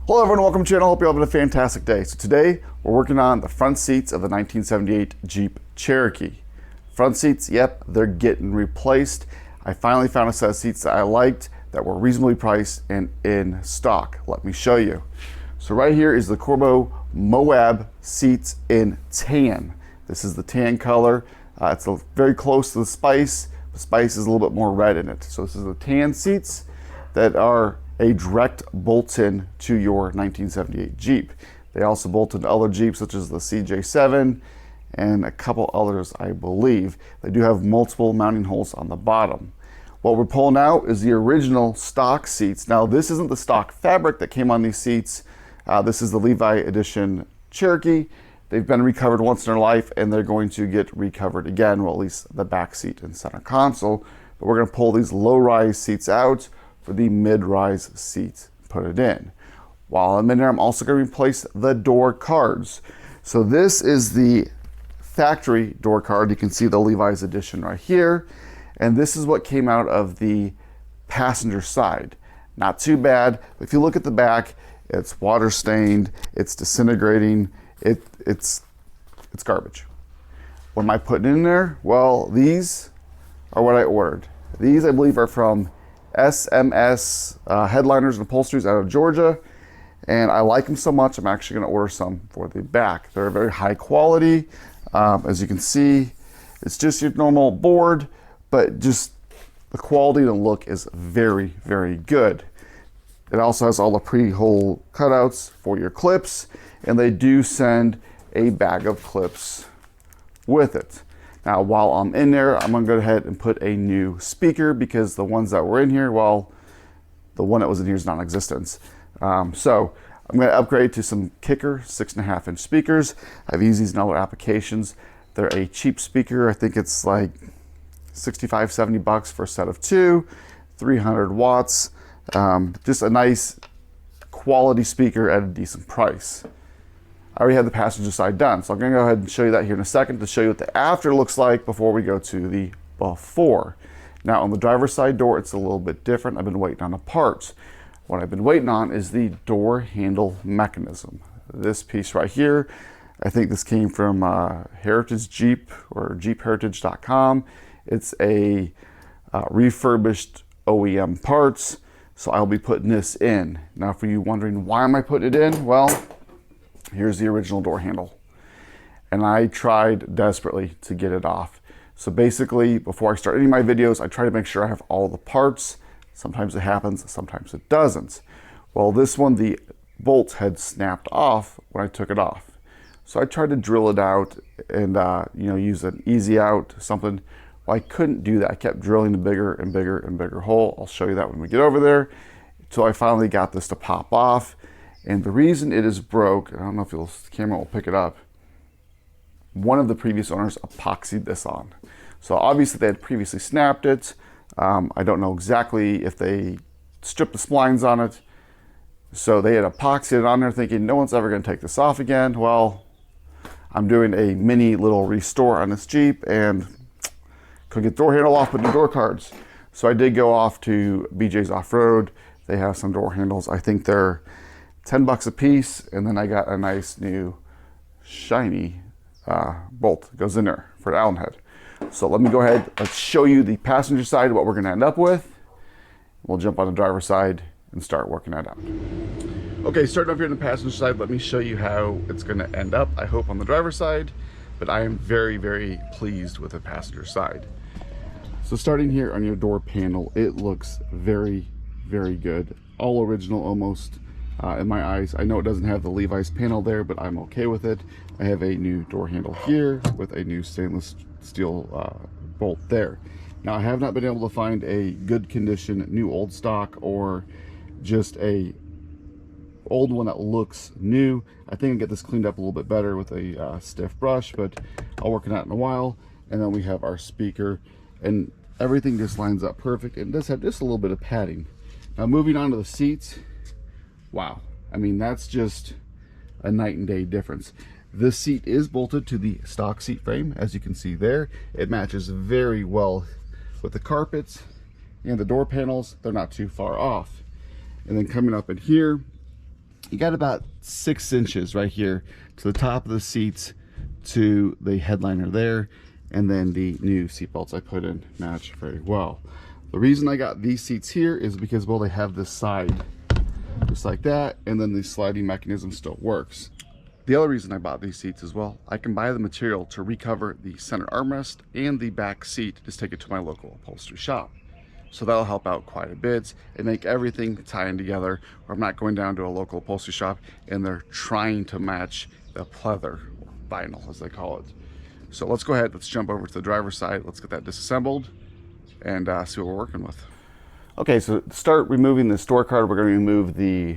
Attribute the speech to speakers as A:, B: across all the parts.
A: Hello everyone, welcome to the channel. Hope you're having a fantastic day. So today we're working on the front seats of the 1978 Jeep Cherokee. Front seats, yep, they're getting replaced. I finally found a set of seats that I liked that were reasonably priced and in stock. Let me show you. So right here is the Corbeau Moab Seats in tan. This is the tan color. It's very close to the Spice. The Spice is a little bit more red in it. So this is the tan seats that are a direct bolt-in to your 1978 Jeep. They also bolt into other Jeeps such as the CJ7 and a couple others, I believe. They do have multiple mounting holes on the bottom. What we're pulling out is the original stock seats. Now this isn't the stock fabric that came on these seats. This is the Levi Edition Cherokee. They've been recovered once in their life and they're going to get recovered again, well at least the back seat and center console. But we're gonna pull these low-rise seats out for the mid-rise seats, put it in. While I'm in there, I'm also going to replace the door cards. So this is the factory door card. You can see the Levi's edition right here. And this is what came out of the passenger side. Not too bad. If you look at the back, it's water stained, it's disintegrating, it's garbage. What am I putting in there? Well, these are what I ordered. These, I believe, are from SMS Headliners and Upholsteries out of Georgia, and I like them so much I'm actually going to order some for the back. They're very high quality. As you can see, it's just your normal board, but just the quality and the look is very, very good. It also has all the pre-hole cutouts for your clips, and they do send a bag of clips with it. Now, while I'm in there, I'm gonna go ahead and put a new speaker because the ones that were in here, well, the one that was in here is non-existent. So I'm gonna upgrade to some Kicker 6.5-inch speakers. I've used these in other applications. They're a cheap speaker. I think it's like 65, 70 bucks for a set of two, 300 watts. Just a nice quality speaker at a decent price. I already have the passenger side done, so I'm gonna go ahead and show you that here in a second to show you what the after looks like before we go to the before. Now on the driver's side door, it's a little bit different. I've been waiting on the parts. What I've been waiting on is the door handle mechanism. This piece right here, I think this came from Heritage Jeep or jeepheritage.com. It's a refurbished OEM parts, so I'll be putting this in. Now for you wondering why am I putting it in? Well, here's the original door handle. And I tried desperately to get it off. So basically, before I start any of my videos, I try to make sure I have all the parts. Sometimes it happens, sometimes it doesn't. Well, this one, the bolt had snapped off when I took it off. So I tried to drill it out and use an easy out, something. Well, I couldn't do that. I kept drilling a bigger and bigger and bigger hole. I'll show you that when we get over there. So I finally got this to pop off. And the reason it is broke, I don't know if the camera will pick it up, one of the previous owners epoxied this on. So obviously they had previously snapped it. I don't know exactly if they stripped the splines on it. So they had epoxied it on there thinking no one's ever gonna take this off again. Well, I'm doing a mini little restore on this Jeep and couldn't get the door handle off with the door cards. So I did go off to BJ's Off-Road. They have some door handles. I think they're 10 bucks a piece, and then I got a nice new shiny bolt that goes in there for the Allen head. So let me go ahead, let's show you the passenger side, what we're gonna end up with. We'll jump on the driver's side and start working that out. Okay, starting up here on the passenger side, let me show you how it's gonna end up, I hope on the driver's side, but I am very, very pleased with the passenger side. So starting here on your door panel, it looks very, very good. All original almost. In my eyes. I know it doesn't have the Levi's panel there, but I'm okay with it. I have a new door handle here with a new stainless steel bolt there. Now I have not been able to find a good condition new old stock or just a old one that looks new. I think I'll get this cleaned up a little bit better with a stiff brush, but I'll work on that in a while. And then we have our speaker and everything just lines up perfect. And it does have just a little bit of padding. Now moving on to the seats. Wow, I mean, that's just a night and day difference. This seat is bolted to the stock seat frame, as you can see there. It matches very well with the carpets and the door panels. They're not too far off. And then coming up in here, You got about 6 inches right here to the top of the seats to the headliner there, and then the new seat belts I put in match very well. The reason I got these seats here is because, well, they have this side just like that, and then the sliding mechanism still works. The other reason I bought these seats as well, I can buy the material to recover the center armrest and the back seat, just take it to my local upholstery shop. So that'll help out quite a bit and make everything tie in together, where I'm not going down to a local upholstery shop and they're trying to match the pleather, vinyl as they call it. So let's go ahead, let's jump over to the driver's side, let's get that disassembled and see what we're working with. Okay, so to start removing this door card, we're going to remove the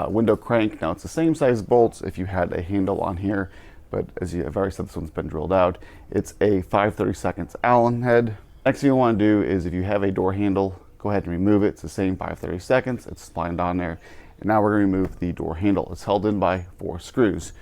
A: window crank. Now it's the same size bolts if you had a handle on here, but as I've already said, this one's been drilled out. It's a 5/32 Allen head. Next thing you want to do is, if you have a door handle, go ahead and remove it. It's the same 5/32. It's splined on there. And now we're going to remove the door handle. It's held in by 4 screws.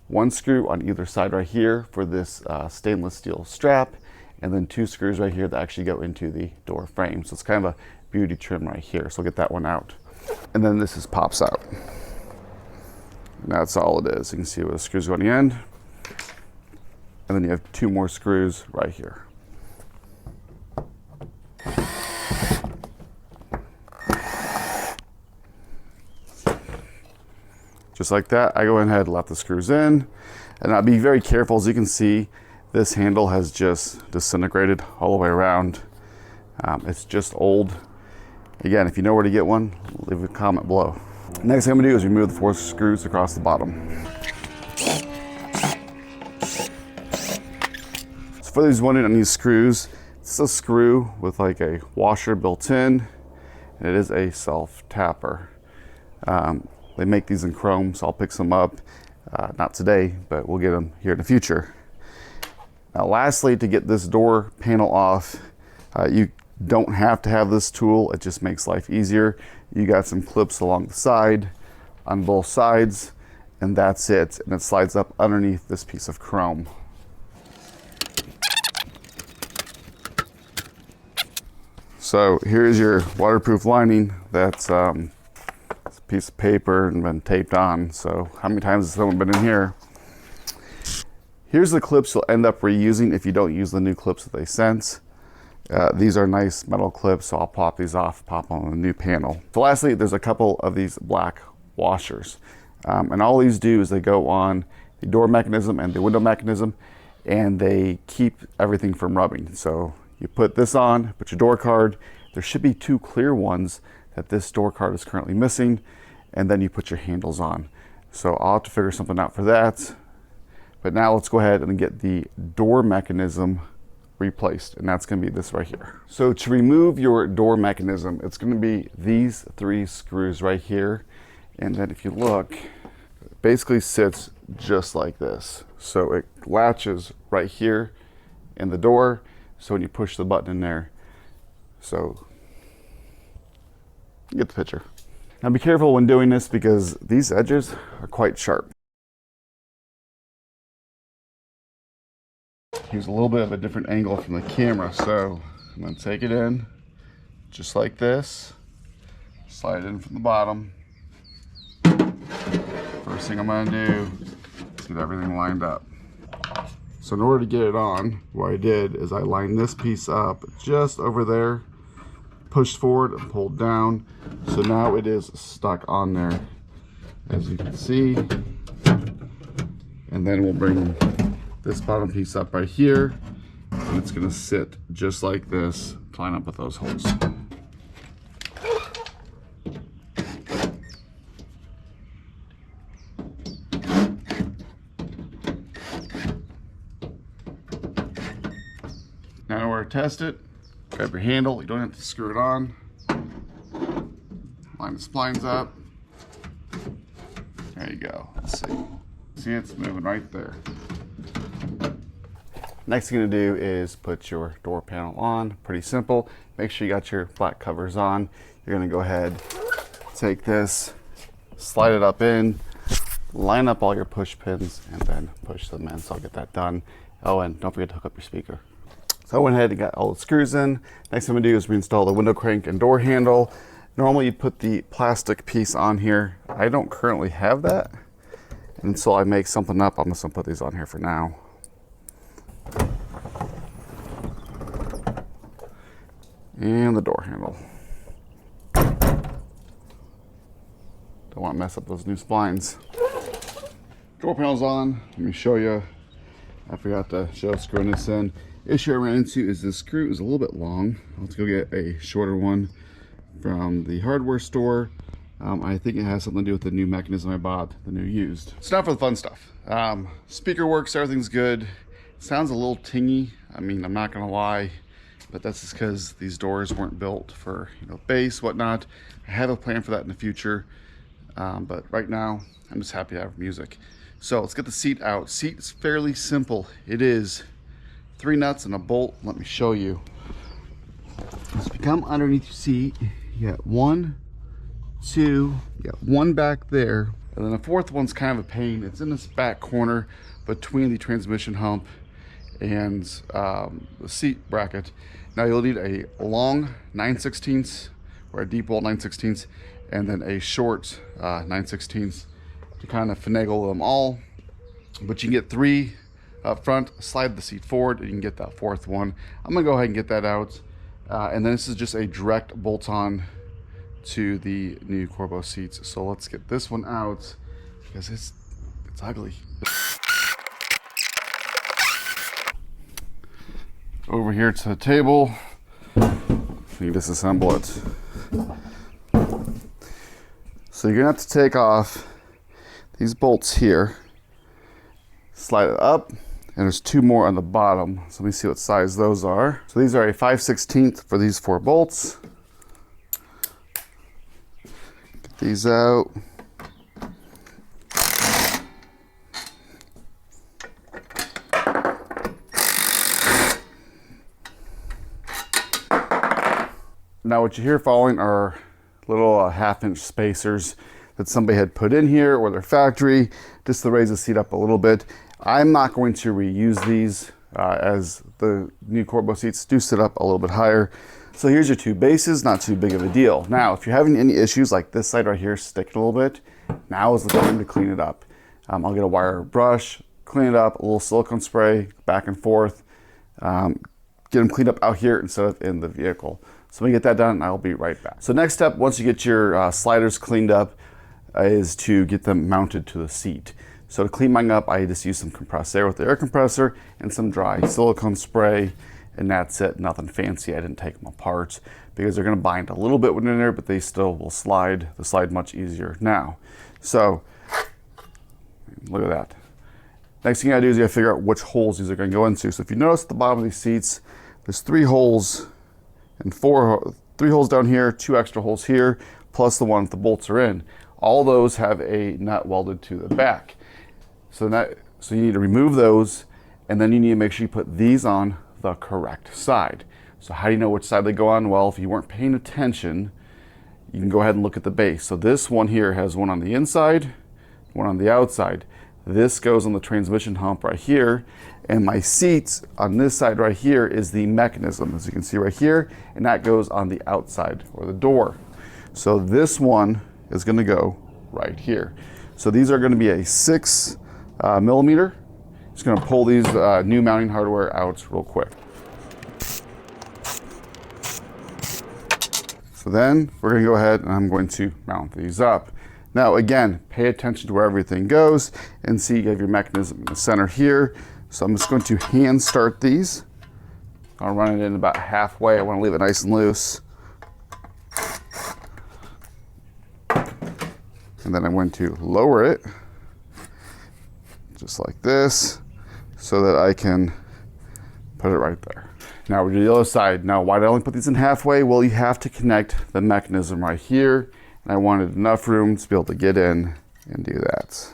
A: 1 screw on either side right here for this stainless steel strap, and then 2 screws right here that actually go into the door frame. So it's kind of a beauty trim right here. So we'll get that one out. And then this pops out. And that's all it is. You can see where the screws go on the end. And then you have 2 more screws right here. Just like that, I go ahead and let the screws in, and I'll be very careful. As you can see, this handle has just disintegrated all the way around. It's just old. Again, if you know where to get one, leave a comment below. Next thing I'm gonna do is remove the 4 screws across the bottom. So for those wondering on these screws, it's a screw with like a washer built in, and it is a self-tapper. They make these in chrome, so I'll pick some up. Not today, but we'll get them here in the future. Now lastly, to get this door panel off, you don't have to have this tool. It just makes life easier. You got some clips along the side, on both sides, and that's it. And it slides up underneath this piece of chrome. So here's your waterproof lining. That's piece of paper and been taped on. So how many times has someone been in here? Here's the clips you'll end up reusing if you don't use the new clips that they sent. These are nice metal clips, so I'll pop these off, pop on the new panel. So lastly, there's a couple of these black washers. And all these do is they go on the door mechanism and the window mechanism, and they keep everything from rubbing. So you put this on, put your door card. There should be 2 clear ones that this door card is currently missing, and then you put your handles on. So I'll have to figure something out for that. But now let's go ahead and get the door mechanism replaced, and that's going to be this right here. So to remove your door mechanism, it's going to be these 3 screws right here, and then if you look, it basically sits just like this. So it latches right here in the door, so when you push the button in there, so you get the picture. Now be careful when doing this because these edges are quite sharp. Here's a little bit of a different angle from the camera, so I'm going to take it in just like this, slide it in from the bottom. First thing I'm going to do is get everything lined up. So in order to get it on, what I did is I lined this piece up just over there, pushed forward and pulled down, so now it is stuck on there, as you can see. And then we'll bring this bottom piece up right here, and it's going to sit just like this, line up with those holes. Now in order to test it, grab your handle. You don't have to screw it on. Line the splines up. There you go. Let's see. See, it's moving right there. Next thing to do is put your door panel on. Pretty simple. Make sure you got your black covers on. You're going to go ahead, take this, slide it up in, line up all your push pins, and then push them in. So I'll get that done. Oh, and don't forget to hook up your speaker. So I went ahead and got all the screws in. Next thing I'm going to do is reinstall the window crank and door handle. Normally you put the plastic piece on here. I don't currently have that. Until I make something up, I'm just gonna put these on here for now. And the door handle. Don't want to mess up those new splines. Door panel's on. Let me show you. I forgot to show screwing this in. Issue I ran into is this screw is a little bit long. I'll have to go get a shorter one from the hardware store. I think it has something to do with the new mechanism I bought, the new used. It's not for the fun stuff. Speaker works, everything's good. It sounds a little tingy. I mean, I'm not gonna lie, but that's just because these doors weren't built for, you know, bass, whatnot. I have a plan for that in the future, but right now I'm just happy to have music. So let's get the seat out. Seat is fairly simple. It is 3 nuts and a bolt. Let me show you. As you come underneath your seat, you got 1, 2, you got 1 back there, and then the 4th one's kind of a pain. It's in this back corner between the transmission hump and the seat bracket. Now you'll need a long 9/16 or a deep wall 9/16 and then a short 9/16 to kind of finagle them all. But you can get 3 up front, slide the seat forward, and you can get that 4th one. I'm gonna go ahead and get that out. And then this is just a direct bolt-on to the new Corbo seats. So let's get this one out because it's ugly. Over here to the table, we disassemble it. So you're gonna have to take off these bolts here, slide it up, and there's 2 more on the bottom. So let me see what size those are. So these are a 5/16 for these 4 bolts. Get these out. Now what you hear falling are little 1/2-inch spacers that somebody had put in here or their factory just to raise the seat up a little bit. I'm not going to reuse these as the new Corbo seats do sit up a little bit higher. So here's your 2 bases, not too big of a deal. Now, if you're having any issues like this side right here sticking a little bit, now is the time to clean it up. I'll get a wire brush, clean it up, a little silicone spray, back and forth, get them cleaned up out here instead of in the vehicle. So let me get that done and I'll be right back. So next step, once you get your sliders cleaned up, is to get them mounted to the seat. So to clean mine up, I just use some compressed air with the air compressor and some dry silicone spray, and that's it. Nothing fancy. I didn't take them apart because they're going to bind a little bit when they're in there, but they still will slide. They slide much easier now. So look at that. Next thing I do is I figure out which holes these are going to go into. So if you notice at the bottom of these seats, there's 3 holes and 3 holes down here, 2 extra holes here, plus the one that the bolts are in. All those have a nut welded to the back. So you need to remove those, and then you need to make sure you put these on the correct side. So how do you know which side they go on? Well, if you weren't paying attention, you can go ahead and look at the base. So this one here has one on the inside, one on the outside. This goes on the transmission hump right here, and my seat on this side right here is the mechanism, as you can see right here, and that goes on the outside or the door. So this one is going to go right here. So these are going to be a 6 millimeter. Just going to pull these new mounting hardware out real quick. So then we're going to go ahead and I'm going to mount these up. Now again, pay attention to where everything goes and see you have your mechanism in the center here. So I'm just going to hand start these. I'll run it in about halfway. I want to leave it nice and loose. And then I'm going to lower it just like this so that I can put it right there. Now we do the other side. Now why did I only put these in halfway? Well, you have to connect the mechanism right here, and I wanted enough room to be able to get in and do that.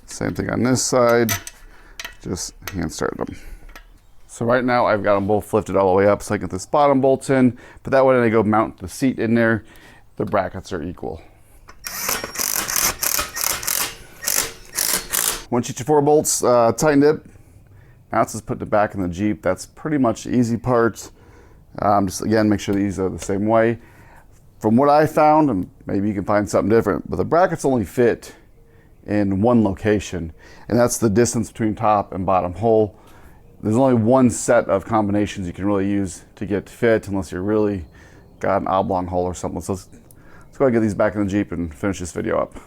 A: Same thing on this side, just hand start them. So right now I've got them both lifted all the way up so I can get this bottom bolts in, but that way when I go mount the seat in there, the brackets are equal. Once you get your 4 bolts tightened up, now it's just putting it back in the Jeep. That's pretty much the easy part. Just again, make sure these are the same way. from what I found, and maybe you can find something different, but the brackets only fit in one location, and that's the distance between top and bottom hole. There's only one set of combinations you can really use to get fit, unless you're really got an oblong hole or something. So let's go ahead and get these back in the Jeep and finish this video up.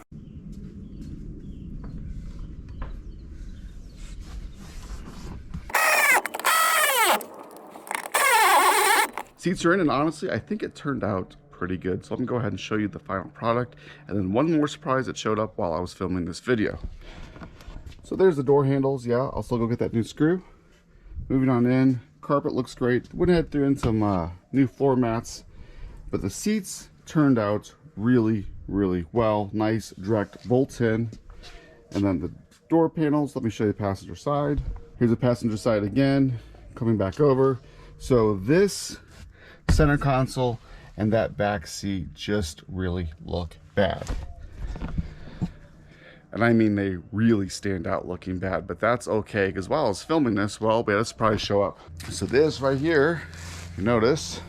A: Seats are in, and honestly, I think it turned out pretty good. So I'm gonna go ahead and show you the final product, and then one more surprise that showed up while I was filming this video. So there's the door handles. Yeah, I'll still go get that new screw. Moving on in, carpet looks great. Went ahead, threw in some new floor mats, but the seats turned out really, really well. Nice direct bolts in, and then the door panels. Let me show you the passenger side. Here's the passenger side again, coming back over. So this center console and that back seat just really look bad. And I mean, they really stand out looking bad, but that's okay, because while I was filming this, well, we had a surprise show up. So this right here, you notice,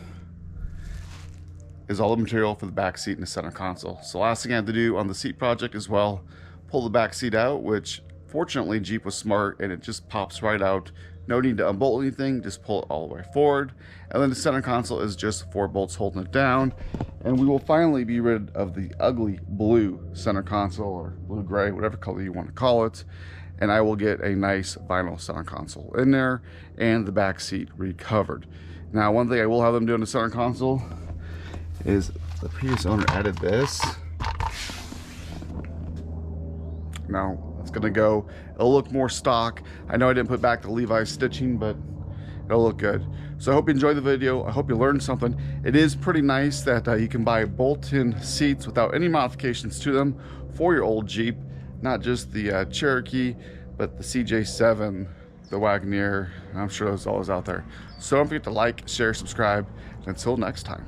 A: is all the material for the back seat and the center console. So last thing I had to do on the seat project as well, pull the back seat out, which fortunately Jeep was smart and it just pops right out. No need to unbolt anything, just pull it all the way forward. And then the center console is just 4 bolts holding it down. And we will finally be rid of the ugly blue center console, or blue gray, whatever color you want to call it. And I will get a nice vinyl center console in there and the back seat recovered. Now, one thing I will have them do in the center console is the previous owner added this. Now, it's gonna go, it'll look more stock. I know I didn't put back the Levi's stitching, but it'll look good. So I hope you enjoyed the video. I hope you learned something. It is pretty nice that you can buy bolt-in seats without any modifications to them for your old Jeep, not just the Cherokee, but the CJ7, the Wagoneer. I'm sure there's always out there. So don't forget to like, share, subscribe, and until next time.